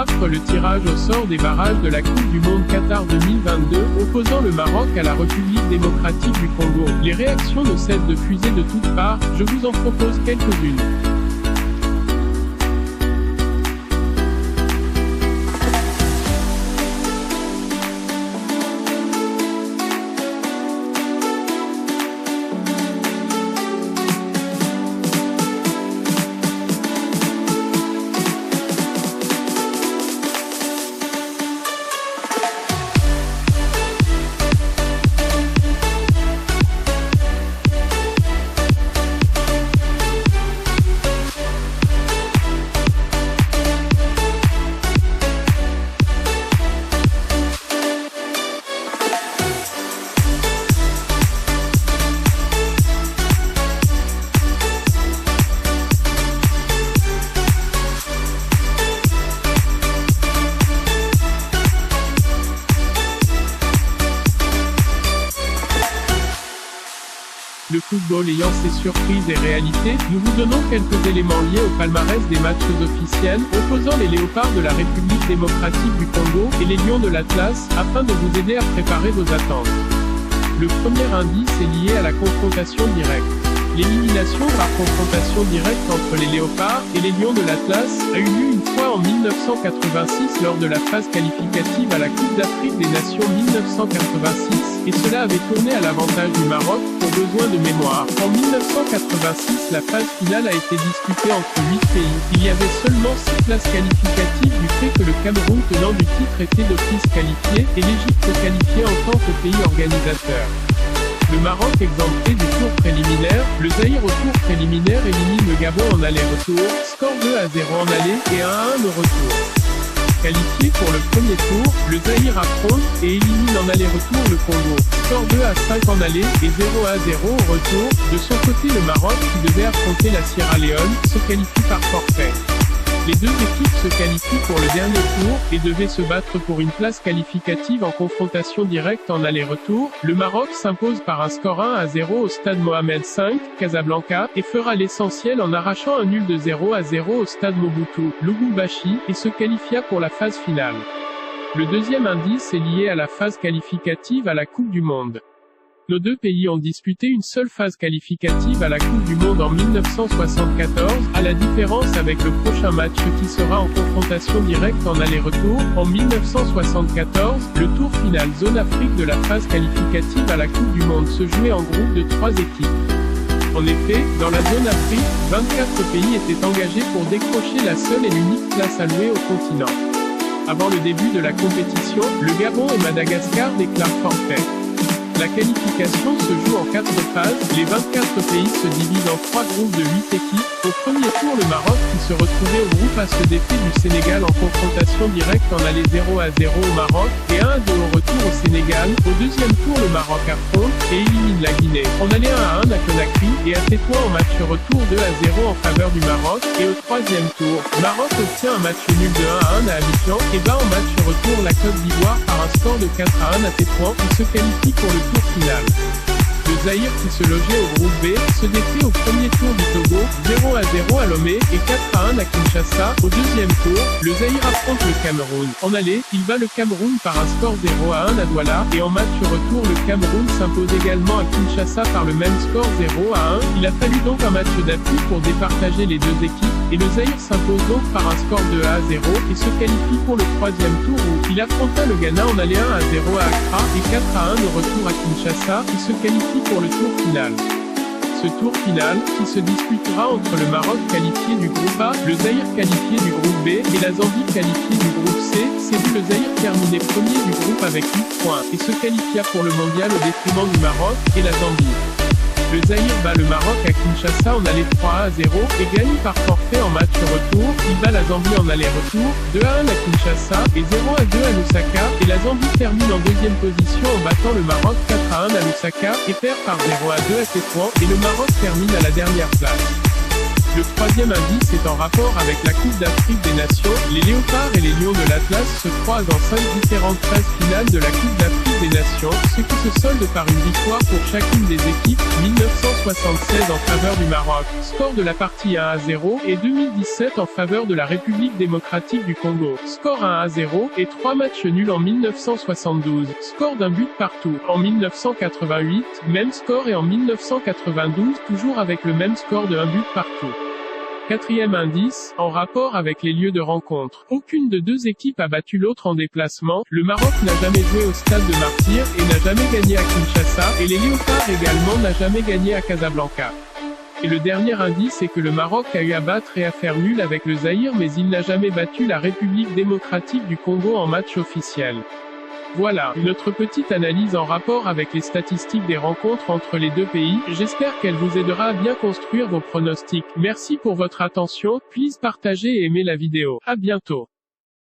consacre le tirage au sort des barrages de la Coupe du Monde Qatar 2022, opposant le Maroc à la République démocratique du Congo. Les réactions ne cessent de fuser de toutes parts, je vous en propose quelques-unes. Le football ayant ses surprises et réalités, nous vous donnons quelques éléments liés au palmarès des matchs officiels, opposant les léopards de la République démocratique du Congo et les lions de l'Atlas, afin de vous aider à préparer vos attentes. Le premier indice est lié à la confrontation directe. L'élimination par confrontation directe entre les léopards et les lions de l'Atlas a eu lieu une fois en 1986 lors de la phase qualificative à la Coupe d'Afrique des Nations 1986, et cela avait tourné à l'avantage du Maroc, pour besoin de mémoire. En 1986, la phase finale a été disputée entre 8 pays. Il y avait seulement 6 places qualificatives du fait que le Cameroun tenant du titre était d'office qualifié, et l'Égypte qualifiée en tant que pays organisateur. Le Maroc exempté du tour préliminaire, le Zaïre au tour préliminaire élimine le Gabon en aller-retour, score 2-0 en aller et 1-1 au retour. Qualifié pour le premier tour, le Zaïre affronte et élimine en aller-retour le Congo, score 2-5 en aller et 0-0 au retour. De son côté, le Maroc, qui devait affronter la Sierra Leone, se qualifie par forfait. Les deux équipes se qualifient pour le dernier tour, et devaient se battre pour une place qualificative en confrontation directe en aller-retour. Le Maroc s'impose par un score 1-0 au stade Mohamed V, Casablanca, et fera l'essentiel en arrachant un nul de 0-0 au stade Mobutu, Lubumbashi, et se qualifia pour la phase finale. Le deuxième indice est lié à la phase qualificative à la Coupe du Monde. Nos deux pays ont disputé une seule phase qualificative à la Coupe du Monde en 1974, à la différence avec le prochain match qui sera en confrontation directe en aller-retour. En 1974, le tour final zone Afrique de la phase qualificative à la Coupe du Monde se jouait en groupe de 3 équipes. En effet, dans la zone Afrique, 24 pays étaient engagés pour décrocher la seule et l'unique place allouée au continent. Avant le début de la compétition, le Gabon et Madagascar déclarent forfait. La qualification se joue en 4 phases, les 24 pays se divisent en 3 groupes de 8 équipes. Au premier tour, le Maroc qui se retrouvait au groupe A se défait du Sénégal en confrontation directe en aller 0-0 au Maroc, et 1-2 au retour au Sénégal. Au deuxième tour, le Maroc affronte, et élimine la Guinée. En aller 1-1 à Conakry, et à Tétouan en match retour 2-0 en faveur du Maroc, et au troisième tour, Maroc obtient un match nul de 1-1 à Abidjan, et bat en match retour la Côte d'Ivoire par un score de 4-1 à Tétouan, qui se qualifie pour le tour final. Le Zaïre qui se logeait au groupe B, se défait au premier tour du Togo, 0-0 à Lomé, et 4-1 à Kinshasa. Au deuxième tour, le Zaïre affronte le Cameroun. En aller, il bat le Cameroun par un score 0-1 à Douala, et en match retour le Cameroun s'impose également à Kinshasa par le même score 0-1. Il a fallu donc un match d'appui pour départager les deux équipes, et le Zaïre s'impose donc par un score de 1-0, et se qualifie pour le troisième tour où il affronta le Ghana en aller 1-0 à Accra, et 4-1 au retour à Kinshasa, qui se qualifie pour le tour final. Ce tour final, qui se disputera entre le Maroc qualifié du groupe A, le Zaïre qualifié du groupe B, et la Zambie qualifiée du groupe C, s'est vu le Zaïre terminer premier du groupe avec 8 points, et se qualifia pour le mondial au détriment du Maroc, et la Zambie. Le Zaïre bat le Maroc à Kinshasa en aller 3-0, et gagne par forfait en match retour. Il bat la Zambie en aller-retour, 2-1 à Kinshasa, et 0-2 à Lusaka, et la Zambie termine en deuxième position en battant le Maroc 4-1 à Lusaka, et perd par 0-2 à Tétouan, et le Maroc termine à la dernière place. Le troisième indice est en rapport avec la Coupe d'Afrique des Nations. Les Léopards et les Lions de l'Atlas se croisent en 5 différentes phases finales de la Coupe d'Afrique des Nations, ce qui se solde par une victoire pour chacune des équipes, 1976 en faveur du Maroc, score de la partie 1-0, et 2017 en faveur de la République démocratique du Congo, score 1-0, et 3 matchs nuls en 1972, score d'un but partout. En 1988, même score, et en 1992 toujours avec le même score de 1 but partout. Quatrième indice, en rapport avec les lieux de rencontre. Aucune de deux équipes a battu l'autre en déplacement, le Maroc n'a jamais joué au stade de Martyrs, et n'a jamais gagné à Kinshasa, et les Léopards également n'a jamais gagné à Casablanca. Et le dernier indice est que le Maroc a eu à battre et à faire nul avec le Zaïre, mais il n'a jamais battu la République démocratique du Congo en match officiel. Voilà, notre petite analyse en rapport avec les statistiques des rencontres entre les deux pays. J'espère qu'elle vous aidera à bien construire vos pronostics. Merci pour votre attention, please partagez et aimez la vidéo. À bientôt.